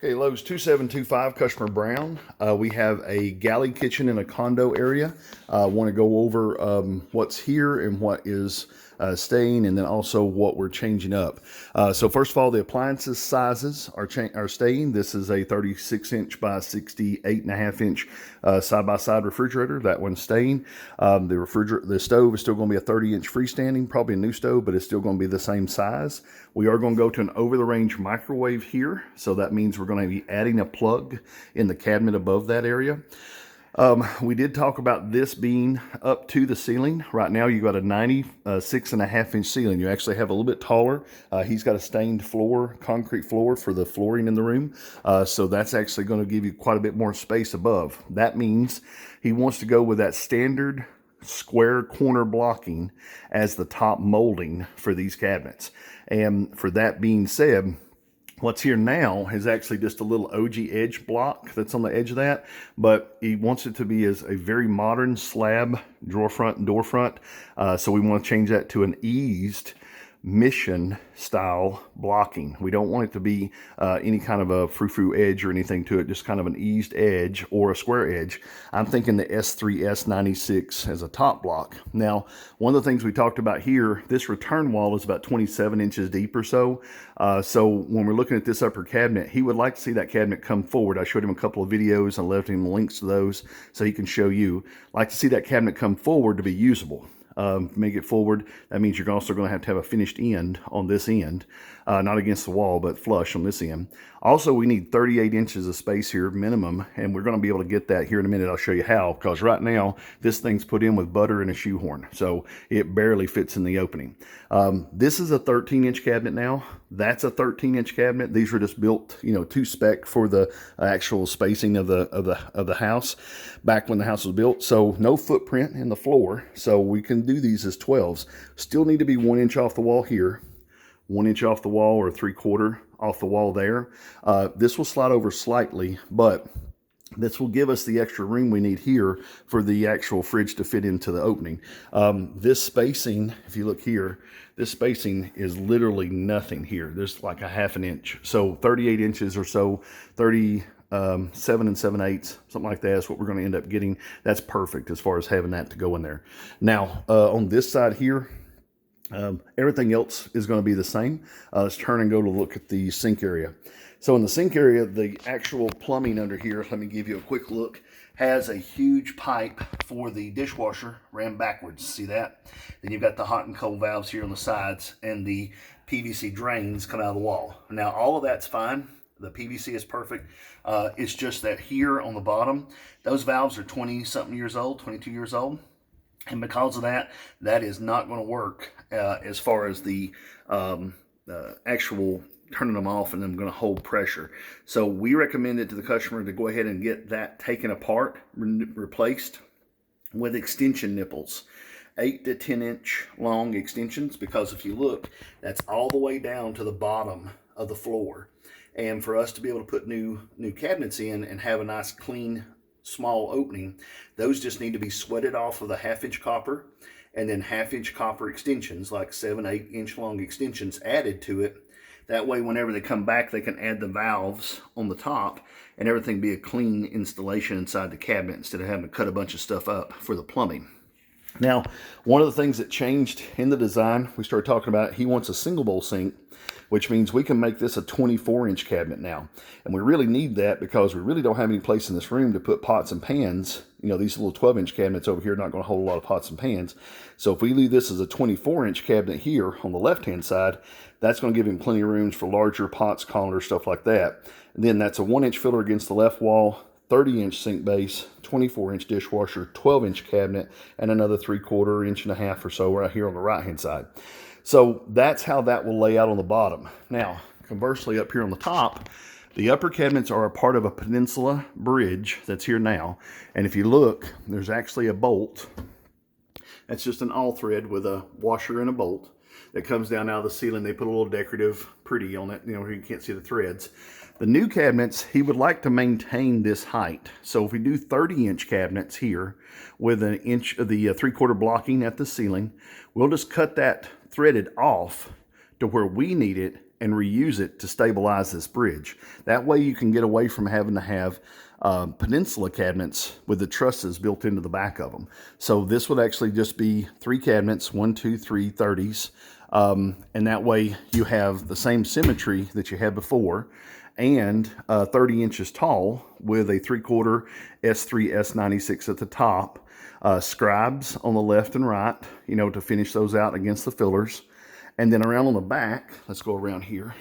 Okay, Lowe's 2725, customer Brown. We have a galley kitchen in a condo area. Want to go over what's here and what is staying, and then also what we're changing up. So first of all, the appliances sizes are staying. This is a 36-inch by 68.5-inch side-by-side refrigerator. That one's staying. The stove is still going to be a 30-inch freestanding, probably a new stove, but it's still going to be the same size. We are going to go to an over-the-range microwave here, so that means we're going to be adding a plug in the cabinet above that area. We did talk about this being up to the ceiling. Right now you've got a 96.5-inch ceiling. You actually have a little bit taller. He's got a stained floor, concrete floor for the flooring in the room. So that's actually going to give you quite a bit more space above. That means he wants to go with that standard square corner blocking as the top molding for these cabinets. And for that being said, what's here now is actually just a little OG edge block that's on the edge of that, but he wants it to be as a very modern slab drawer front and door front. So we want to change that to an eased mission style blocking. We don't want it to be any kind of a frou-frou edge or anything to it, just kind of an eased edge or a square edge. I'm thinking the S3S96 as a top block. Now, one of the things we talked about here, this return wall is about 27 inches deep or so. So when we're looking at this upper cabinet, he would like to see that cabinet come forward. I showed him a couple of videos and left him links to those so he can show you. Like to see that cabinet come forward to be usable. Make it forward. That means you're also going to have a finished end on this end, not against the wall, but flush on this end. Also, we need 38 inches of space here minimum, and we're going to be able to get that here in a minute. I'll show you how, because right now this thing's put in with butter and a shoehorn, so it barely fits in the opening. This is a 13-inch cabinet now. That's a 13-inch cabinet. These were just built, to spec for the actual spacing of the house back when the house was built. So no footprint in the floor, so we can do these as 12s. Still need to be 1 inch off the wall here, 1 inch off the wall, or 3/4 off the wall there. This will slide over slightly, but this will give us the extra room we need here for the actual fridge to fit into the opening. This spacing, if you look here, this spacing is literally nothing here. There's like a 1/2 inch. So 38 inches or so, 37 7/8, something like that is what we're going to end up getting. That's perfect as far as having that to go in there. Now, on this side here, everything else is going to be the same. Let's turn and go to look at the sink area. So in the sink area, the actual plumbing under here, let me give you a quick look, has a huge pipe for the dishwasher ran backwards. See that? Then you've got the hot and cold valves here on the sides, and the PVC drains come out of the wall. Now, all of that's fine. The PVC is perfect. It's just that here on the bottom, those valves are 20-something years old, 22 years old. And because of that, that is not going to work as far as the actual turning them off and them going to hold pressure. So we recommend it to the customer to go ahead and get that taken apart, replaced with extension nipples. 8 to 10 inch long extensions, because if you look, that's all the way down to the bottom of the floor. And for us to be able to put new cabinets in and have a nice clean small opening, those just need to be sweated off of the 1/2 inch copper, and then 1/2 inch copper extensions, like 7-8 inch long extensions, added to it. That way, whenever they come back, they can add the valves on the top and everything be a clean installation inside the cabinet instead of having to cut a bunch of stuff up for the plumbing. Now, one of the things that changed in the design, we started talking about, he wants a single bowl sink, which means we can make this a 24-inch cabinet now. And we really need that because we really don't have any place in this room to put pots and pans. These little 12-inch cabinets over here are not going to hold a lot of pots and pans. So if we leave this as a 24-inch cabinet here on the left-hand side, that's going to give him plenty of rooms for larger pots, colanders, stuff like that. And then that's a 1-inch filler against the left wall, 30-inch sink base, 24-inch dishwasher, 12-inch cabinet, and another 3/4 inch and a half or so right here on the right-hand side. So that's how that will lay out on the bottom. Now, conversely, up here on the top, the upper cabinets are a part of a peninsula bridge that's here now. And if you look, there's actually a bolt. That's just an all thread with a washer and a bolt that comes down out of the ceiling. They put a little decorative pretty on it, you can't see the threads. The new cabinets, he would like to maintain this height. So if we do 30-inch cabinets here with an inch of the 3/4 blocking at the ceiling, we'll just cut that threaded off to where we need it and reuse it to stabilize this bridge. That way you can get away from having to have peninsula cabinets with the trusses built into the back of them. So this would actually just be 3 cabinets, 1, 2, 3 30s. And that way you have the same symmetry that you had before, and 30 inches tall with a 3/4 S3 S96 at the top, scribes on the left and right, you know, to finish those out against the fillers. And then around on the back, let's go around here.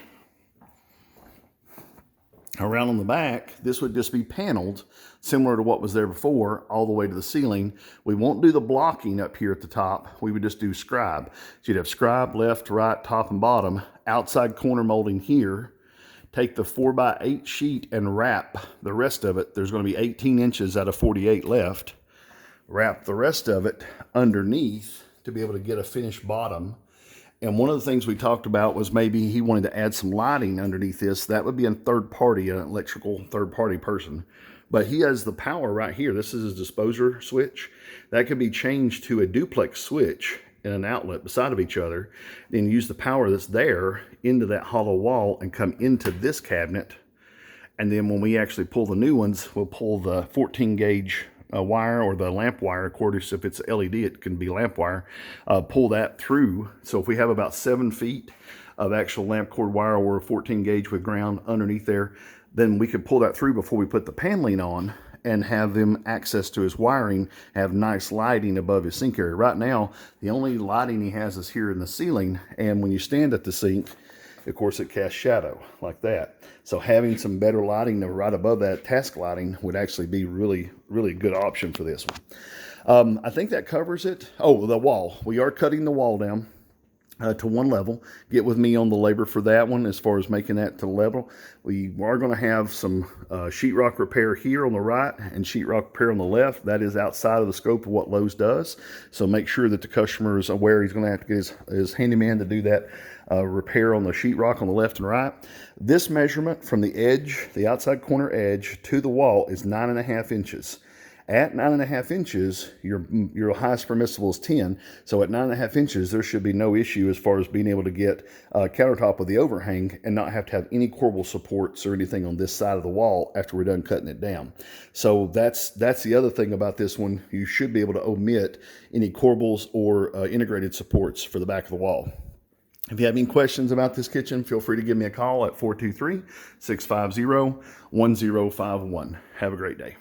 Around on the back, this would just be paneled, similar to what was there before, all the way to the ceiling. We won't do the blocking up here at the top. We would just do scribe. So you'd have scribe left, right, top, and bottom. Outside corner molding here. Take the 4x8 sheet and wrap the rest of it. There's going to be 18 inches out of 48 left. Wrap the rest of it underneath to be able to get a finished bottom. And one of the things we talked about was maybe he wanted to add some lighting underneath this. That would be a third party, an electrical third party person. But he has the power right here. This is his disposer switch. That could be changed to a duplex switch and an outlet beside of each other. Then use the power that's there into that hollow wall and come into this cabinet. And then when we actually pull the new ones, we'll pull the 14 gauge wire, or the lamp wire. Of course, if it's LED, it can be lamp wire. Pull that through. So if we have about 7 feet of actual lamp cord wire or 14 gauge with ground underneath there, then we could pull that through before we put the paneling on and have them access to his wiring, have nice lighting above his sink area. Right now, the only lighting he has is here in the ceiling, and when you stand at the sink, of course, it casts shadow like that. So having some better lighting right above that task lighting would actually be really, really good option for this one. I think that covers it. Oh, the wall. We are cutting the wall down to 1 level. Get with me on the labor for that one as far as making that to level. We are going to have some sheetrock repair here on the right and sheetrock repair on the left. That is outside of the scope of what Lowe's does. So make sure that the customer is aware he's going to have to get his handyman to do that repair on the sheetrock on the left and right. This measurement from the edge, the outside corner edge, to the wall is 9.5 inches. At 9.5 inches, your highest permissible is 10. So at 9.5 inches, there should be no issue as far as being able to get countertop with the overhang and not have to have any corbel supports or anything on this side of the wall after we're done cutting it down. So that's the other thing about this one. You should be able to omit any corbels or integrated supports for the back of the wall. If you have any questions about this kitchen, feel free to give me a call at 423-650-1051. Have a great day.